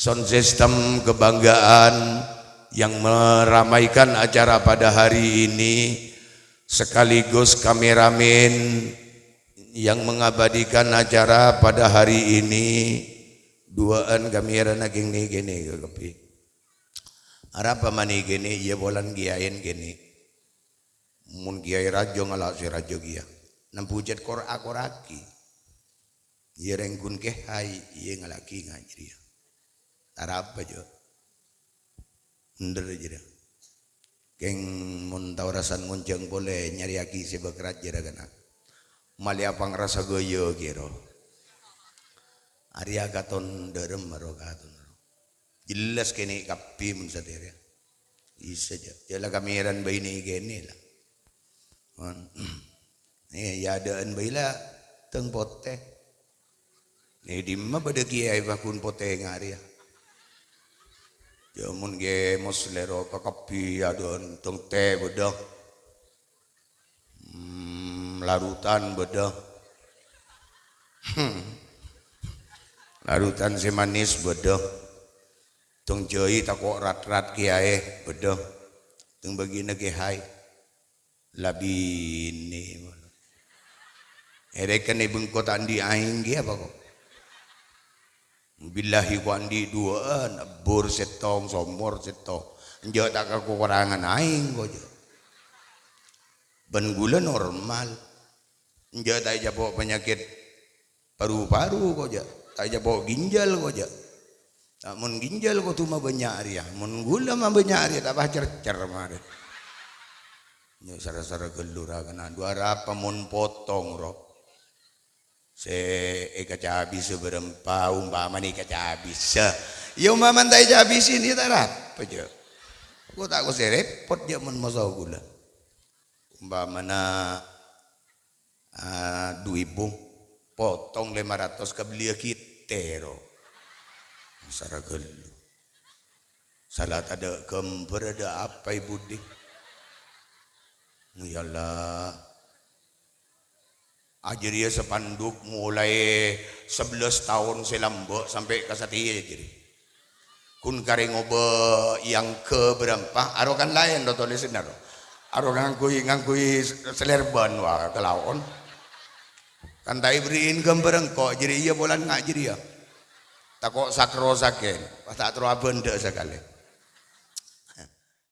sound system kebanggaan yang meramaikan acara pada hari ini, sekaligus kameramen yang mengabadikan acara pada hari ini. Duaan kamera naging ni gini kapi. Arapa mani gini ia bolan giain gini. Mun giai rajo ngalak si rajo gia. Nampujet koraki. Ia rengkun ke hai ia ngalaki ngajri. Arapa jo. Nder aja dah. Keng mun taurasan ngonceng boleh nyari aki si bekerat jera kana. Mali apang rasa goyo kiro. Arya katon derem maro katon. Jelas kene kapi mun sadere. Isa aja. Jala kameran bayi ni gene lah. Ni ya adaan bayi lah teng pote. Ni dimma pada kiai bakun pote ngaria. Jamun ge moslero kakapi adon tong teh bedah. Larutan bedah. Larutan si manis bedah. Tong joi takok rat-rat kiai bedah. Tong bagina ke hai. Labini. Erekan ibung kota andi aing ge apa kok? Billahi wandi duaan bur setong somor setong njo tak kekurangan aing kok ben gula normal njo tak jabo penyakit paru-paru kok tak jabo ginjal kok mun ginjal kok tu mah banyak area mun gula mah banyak area tak cer-cer mare nyo sara-sara gelura kana dua apa mun potong roh se kaca habis berempa umpama nih kaca habis ya umpama tak kaca habis ini tak apa je aku tak aku serepot je mun masa gula umpama na 2.000 potong 500 kebeli kitero sara gelu salah ada kemper ada apa ibu dik yalah ajaria sepanduk mulai 11 tahun selambok sampai ke sati jadi kun kareng obe yang ke berapa arokan lain do tulisin aro aro ngangkui selerban wah kelaon kan tai beriin gambar kok jadi iya bolan ngak jadi ya takok sakro saken pas tak tro abende sekali